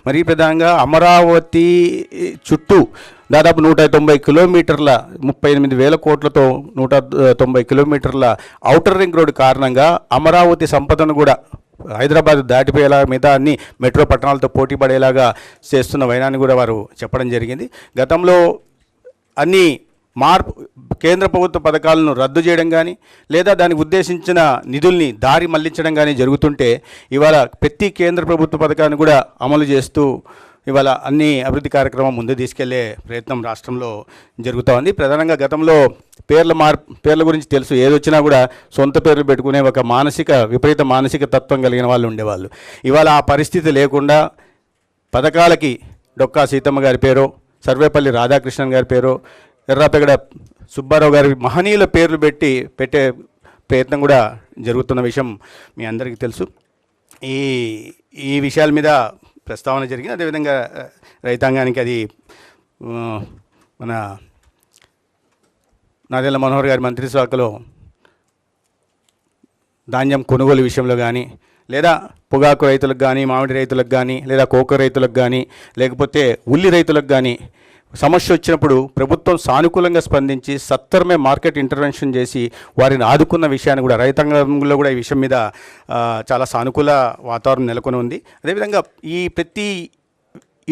మరీ ప్రధానంగా అమరావతి చుట్టూ దాదాపు 190 కిలోమీటర్ల 38,000 కోట్లతో 190 కిలోమీటర్ల ఔటర్ రింగ్ రోడ్డు కారణంగా అమరావతి సంపదను కూడా హైదరాబాద్ దాటిపోయేలా మిగతా అన్ని మెట్రో పట్టణాలతో పోటీ పడేలాగా చేస్తున్న వైనాన్ని కూడా వారు చెప్పడం జరిగింది. గతంలో అన్ని కేంద్ర ప్రభుత్వ పథకాలను రద్దు చేయడం కానీ లేదా దానికి ఉద్దేశించిన నిధుల్ని దారి మళ్లించడం కానీ జరుగుతుంటే ఇవాళ ప్రతి కేంద్ర ప్రభుత్వ పథకాన్ని కూడా అమలు చేస్తూ ఇవాళ అన్ని అభివృద్ధి కార్యక్రమం ముందు తీసుకెళ్లే ప్రయత్నం రాష్ట్రంలో జరుగుతూ ఉంది. ప్రధానంగా గతంలో పేర్ల గురించి తెలుసు, ఏదొచ్చినా కూడా సొంత పేర్లు పెట్టుకునే ఒక విపరీత మానసిక తత్వం కలిగిన వాళ్ళు ఉండేవాళ్ళు. ఇవాళ ఆ పరిస్థితి లేకుండా పథకాలకి డొక్కా సీతమ్మ గారి పేరు, సర్వేపల్లి రాధాకృష్ణన్ గారి పేరు, ఎర్రాపెగడ సుబ్బారావు గారి మహనీయుల పేర్లు పెట్టే ప్రయత్నం కూడా జరుగుతున్న విషయం మీ అందరికీ తెలుసు. ఈ విషయాల మీద ప్రస్తావన జరిగింది. అదేవిధంగా రైతాంగానికి అది మన నాదెళ్ల మనోహర్ గారి మంత్రి శాఖలో ధాన్యం కొనుగోలు విషయంలో కానీ లేదా పొగాకు రైతులకు కానీ మామిడి రైతులకు కానీ లేదా కోకో రైతులకు కానీ లేకపోతే ఉల్లి రైతులకు కానీ సమస్య వచ్చినప్పుడు ప్రభుత్వం సానుకూలంగా స్పందించి సత్వరమే మార్కెట్ ఇంటర్వెన్షన్ చేసి వారిని ఆదుకున్న విషయాన్ని కూడా రైతాంగంలో కూడా ఈ విషయం మీద చాలా సానుకూల వాతావరణం నెలకొని ఉంది. అదేవిధంగా ఈ ప్రతి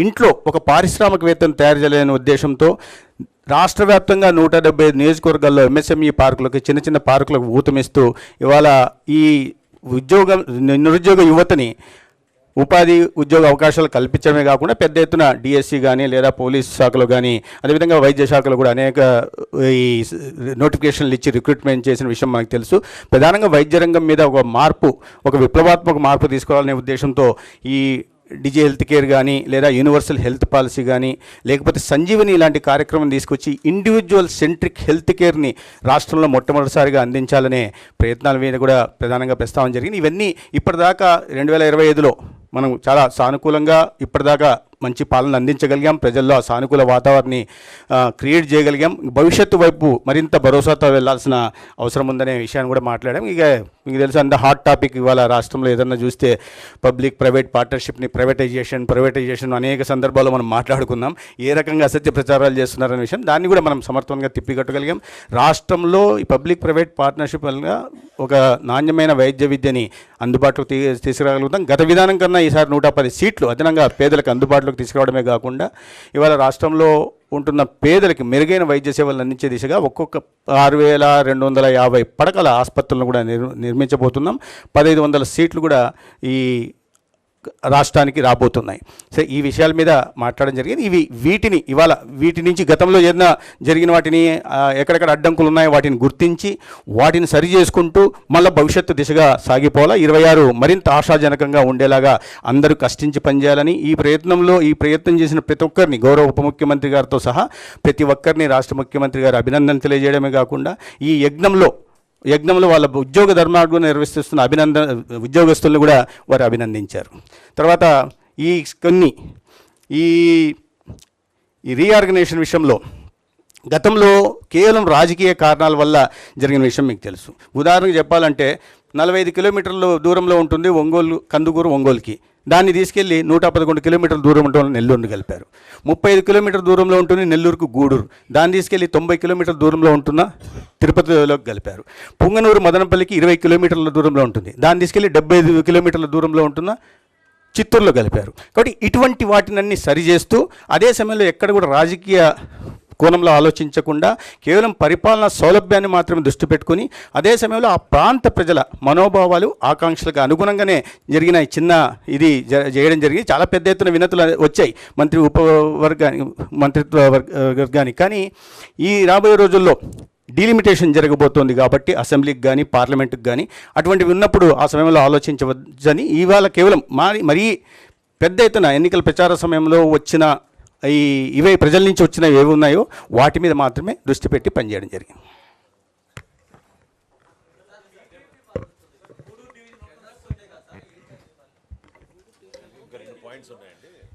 ఇంట్లో ఒక పారిశ్రామికవేత్తను తయారు చేయాలనే ఉద్దేశంతో రాష్ట్ర వ్యాప్తంగా 175 నియోజకవర్గాల్లో ఎంఎస్ఎంఈ పార్కులకు చిన్న చిన్న పార్కులకు ఊతమిస్తూ ఇవాళ ఈ నిరుద్యోగ యువతని ఉపాధి ఉద్యోగ అవకాశాలు కల్పించడమే కాకుండా పెద్ద ఎత్తున డిఎస్సి కానీ లేదా పోలీస్ శాఖలో కానీ అదేవిధంగా వైద్య శాఖలో కూడా అనేక ఈ నోటిఫికేషన్లు ఇచ్చి రిక్రూట్మెంట్ చేసిన విషయం మనకు తెలుసు. ప్రధానంగా వైద్య రంగం మీద ఒక విప్లవాత్మక మార్పు తీసుకోవాలనే ఉద్దేశంతో ఈ డిజి హెల్త్ కేర్ కానీ లేదా యూనివర్సల్ హెల్త్ పాలసీ కానీ లేకపోతే సంజీవని ఇలాంటి కార్యక్రమం తీసుకొచ్చి ఇండివిజువల్ సెంట్రిక్ హెల్త్ కేర్ని రాష్ట్రంలో మొట్టమొదటిసారిగా అందించాలనే ప్రయత్నాల మీద కూడా ప్రధానంగా ప్రస్తావన జరిగింది. ఇవన్నీ ఇప్పటిదాకా 2025లో మనం చాలా సానుకూలంగా ఇప్పటిదాకా మంచి పాలన అందించగలిగాం, ప్రజల్లో ఆ సానుకూల వాతావరణాన్ని క్రియేట్ చేయగలిగాం. భవిష్యత్తు వైపు మరింత భరోసాతో వెళ్లాల్సిన అవసరం ఉందనే విషయాన్ని కూడా మాట్లాడాం. ఇక మీకు తెలుసు అంత హాట్ టాపిక్ ఇవాళ రాష్ట్రంలో ఏదన్నా చూస్తే పబ్లిక్ ప్రైవేట్ పార్ట్నర్షిప్ని ప్రైవేటైజేషన్ అనేక సందర్భాల్లో మనం మాట్లాడుకున్నాం. ఏ రకంగా అసత్య ప్రచారాలు చేస్తున్నారనే విషయం దాన్ని కూడా మనం సమర్థవంతంగా తిప్పికట్టగలిగాం. రాష్ట్రంలో ఈ పబ్లిక్ ప్రైవేట్ పార్ట్నర్షిప్ వల్ల ఒక నాణ్యమైన వైద్య విద్యని అందుబాటులోకి తీసుకురాగలుగుతాం. గత విధానం కన్నా ఈసారి 110 సీట్లు అదనంగా పేదలకు అందుబాటులోకి తీసుకురావడమే కాకుండా ఇవాళ రాష్ట్రంలో ఉంటున్న పేదలకి మెరుగైన వైద్య సేవలు అందించే దిశగా ఒక్కొక్క 6,250 పడకల ఆసుపత్రులను కూడా నిర్మించబోతున్నాం. 1,500 సీట్లు కూడా ఈ రాష్ట్రానికి రాబోతున్నాయి. సో ఈ విషయాల మీద మాట్లాడడం జరిగింది. వీటి నుంచి గతంలో ఏదైనా జరిగిన వాటిని ఎక్కడెక్కడ అడ్డంకులు ఉన్నాయో వాటిని గుర్తించి వాటిని సరి చేసుకుంటూ మళ్ళీ భవిష్యత్తు దిశగా సాగిపోవాలా. 26 మరింత ఆశాజనకంగా ఉండేలాగా అందరూ కష్టించి పనిచేయాలని ఈ ప్రయత్నం చేసిన ప్రతి ఒక్కరిని గౌరవ ఉప ముఖ్యమంత్రి గారితో సహా ప్రతి ఒక్కరిని రాష్ట్ర ముఖ్యమంత్రి గారు అభినందన తెలియజేయడమే కాకుండా ఈ యజ్ఞంలో వాళ్ళ ఉద్యోగ ధర్మాన్ని నిర్వహిస్తున్న ఉద్యోగస్తులను కూడా వారు అభినందించారు. తర్వాత ఈ రీఆర్గనైజేషన్ విషయంలో గతంలో కేవలం రాజకీయ కారణాల వల్ల జరిగిన విషయం మీకు తెలుసు. ఉదాహరణకు చెప్పాలంటే 45 కిలోమీటర్ల దూరంలో ఉంటుంది కందుకూరు ఒంగోలుకి. దాన్ని తీసుకెళ్లి 111 కిలోమీటర్ల దూరం ఉంటుంది నెల్లూరుని కలిపారు. 35 కిలోమీటర్ల దూరంలో ఉంటుంది నెల్లూరుకు గూడూరు. దాన్ని తీసుకెళ్లి 90 కిలోమీటర్ల దూరంలో ఉంటున్న తిరుపతిలోకి కలిపారు. పుంగనూరు మదనపల్లికి 20 కిలోమీటర్ల దూరంలో ఉంటుంది. దాన్ని తీసుకెళ్లి 75 కిలోమీటర్ల దూరంలో ఉంటున్న చిత్తూరులో కలిపారు. కాబట్టి ఇటువంటి వాటినన్నీ సరిచేస్తూ అదే సమయంలో ఎక్కడ కూడా రాజకీయ కోణంలో ఆలోచించకుండా కేవలం పరిపాలనా సౌలభ్యాన్ని మాత్రమే దృష్టి పెట్టుకుని అదే సమయంలో ఆ ప్రాంత ప్రజల మనోభావాలు ఆకాంక్షలకు అనుగుణంగానే జరిగిన చేయడం జరిగింది. చాలా పెద్ద ఎత్తున వినతులు వచ్చాయి మంత్రిత్వ వర్గానికి. కానీ ఈ రాబోయే రోజుల్లో డీలిమిటేషన్ జరగబోతోంది కాబట్టి అసెంబ్లీకి కానీ పార్లమెంటుకి కానీ అటువంటివి ఉన్నప్పుడు ఆ సమయంలో ఆలోచించవచ్చని ఇవాళ కేవలం మరీ పెద్ద ఎత్తున ఎన్నికల ప్రచార సమయంలో వచ్చిన ప్రజల నుంచి వచ్చినవి ఏవి ఉన్నాయో వాటి మీద మాత్రమే దృష్టి పెట్టి పనిచేయడం జరిగింది.